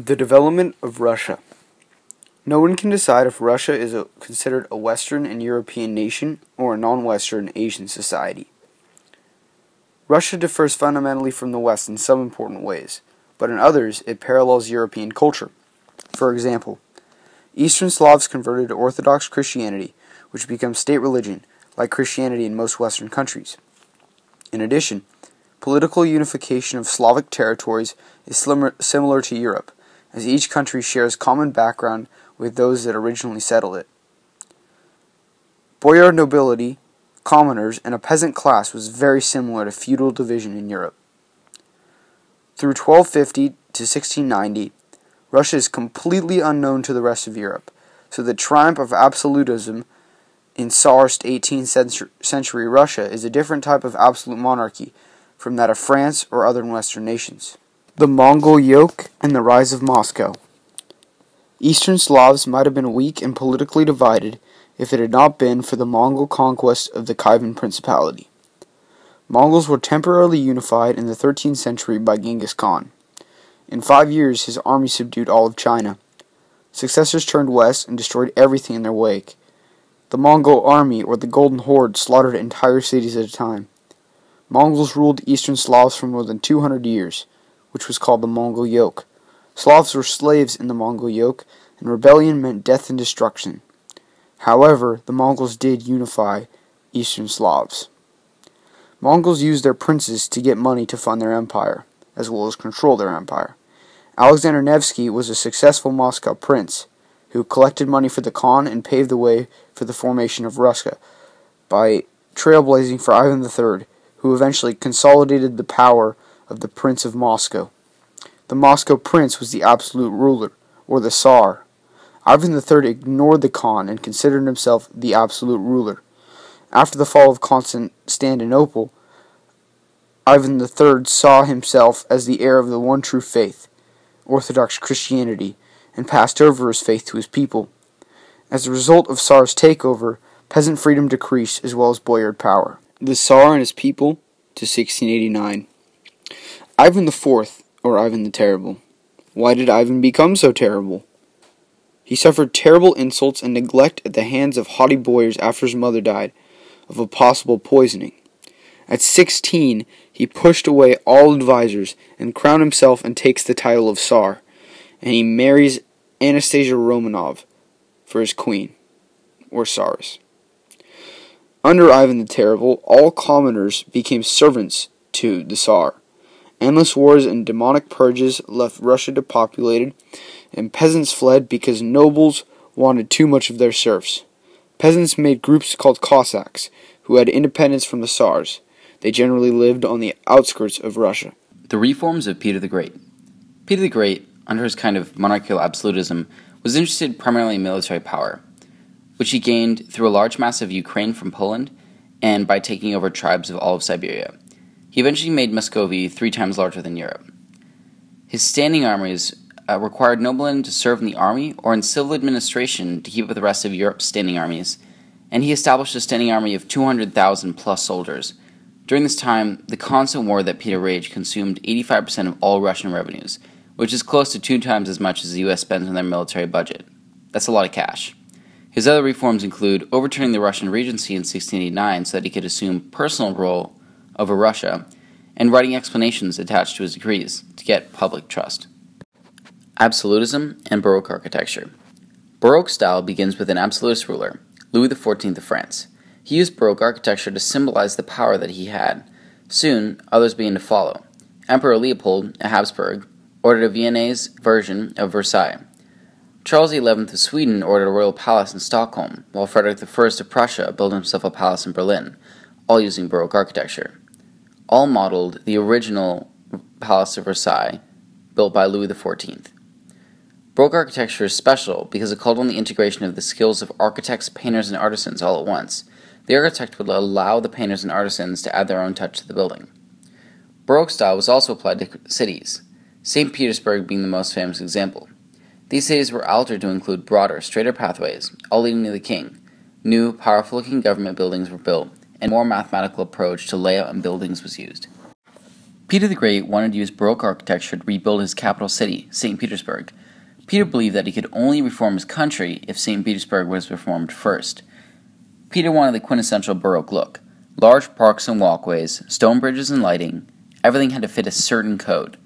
The development of Russia. No one can decide if Russia is considered a Western and European nation or a non-Western Asian society. Russia differs fundamentally from the West in some important ways, but in others it parallels European culture. For example, Eastern Slavs converted to Orthodox Christianity, which becomes state religion, like Christianity in most Western countries. In addition, political unification of Slavic territories is similar to Europe, as each country shares common background with those that originally settled it. Boyar nobility, commoners, and a peasant class was very similar to feudal division in Europe. Through 1250 to 1690, Russia is completely unknown to the rest of Europe, so the triumph of absolutism in Tsarist 18th century Russia is a different type of absolute monarchy from that of France or other Western nations. The Mongol yoke and the rise of Moscow. Eastern Slavs might have been weak and politically divided if it had not been for the Mongol conquest of the Kievan Principality. Mongols were temporarily unified in the 13th century by Genghis Khan. In 5 years, his army subdued all of China. Successors turned west and destroyed everything in their wake. The Mongol army, or the Golden Horde, slaughtered entire cities at a time. Mongols ruled Eastern Slavs for more than 200 years, which was called the Mongol yoke. Slavs were slaves in the Mongol yoke, and rebellion meant death and destruction. However, the Mongols did unify Eastern Slavs. Mongols used their princes to get money to fund their empire, as well as control their empire. Alexander Nevsky was a successful Moscow prince, who collected money for the Khan and paved the way for the formation of Russia by trailblazing for Ivan III, who eventually consolidated the power of the Prince of Moscow. The Moscow prince was the absolute ruler, or the Tsar. Ivan III ignored the Khan and considered himself the absolute ruler. After the fall of Constantinople, Ivan III saw himself as the heir of the one true faith, Orthodox Christianity, and passed over his faith to his people. As a result of Tsar's takeover, peasant freedom decreased as well as boyard power. The Tsar and his people to 1689. Ivan IV, or Ivan the Terrible. Why did Ivan become so terrible? He suffered terrible insults and neglect at the hands of haughty boyars after his mother died of a possible poisoning. At 16, he pushed away all advisors and crowned himself and takes the title of Tsar, and he marries Anastasia Romanov for his queen, or Tsaress. Under Ivan the Terrible, all commoners became servants to the Tsar. Endless wars and demonic purges left Russia depopulated, and peasants fled because nobles wanted too much of their serfs. Peasants made groups called Cossacks, who had independence from the Tsars. They generally lived on the outskirts of Russia. The reforms of Peter the Great. Peter the Great, under his kind of monarchical absolutism, was interested primarily in military power, which he gained through a large mass of Ukraine from Poland and by taking over tribes of all of Siberia. He eventually made Muscovy 3 times larger than Europe. His standing armies required noblemen to serve in the army or in civil administration to keep up with the rest of Europe's standing armies, and he established a standing army of 200,000 plus soldiers. During this time, the constant war that Peter waged consumed 85% of all Russian revenues, which is close to 2 times as much as the U.S. spends on their military budget. That's a lot of cash. His other reforms include overturning the Russian Regency in 1689 so that he could assume personal rule over Russia, and writing explanations attached to his decrees to get public trust. Absolutism and Baroque architecture. Baroque style begins with an absolutist ruler, Louis XIV of France. He used Baroque architecture to symbolize the power that he had. Soon, others began to follow. Emperor Leopold, a Habsburg, ordered a Viennese version of Versailles. Charles XI of Sweden ordered a royal palace in Stockholm, while Frederick I of Prussia built himself a palace in Berlin, all using Baroque architecture. All modeled the original Palace of Versailles, built by Louis XIV. Baroque architecture is special because it called on the integration of the skills of architects, painters, and artisans all at once. The architect would allow the painters and artisans to add their own touch to the building. Baroque style was also applied to cities, St. Petersburg being the most famous example. These cities were altered to include broader, straighter pathways, all leading to the king. New, powerful-looking government buildings were built, and a more mathematical approach to layout and buildings was used. Peter the Great wanted to use Baroque architecture to rebuild his capital city, St. Petersburg. Peter believed that he could only reform his country if St. Petersburg was reformed first. Peter wanted the quintessential Baroque look. Large parks and walkways, stone bridges and lighting, everything had to fit a certain code.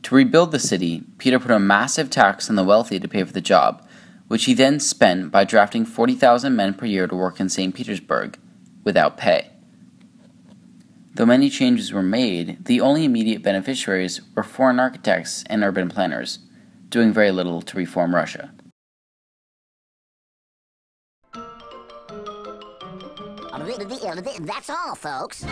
To rebuild the city, Peter put a massive tax on the wealthy to pay for the job, which he then spent by drafting 40,000 men per year to work in St. Petersburg, without pay. Though many changes were made, the only immediate beneficiaries were foreign architects and urban planners, doing very little to reform Russia. That's all, folks.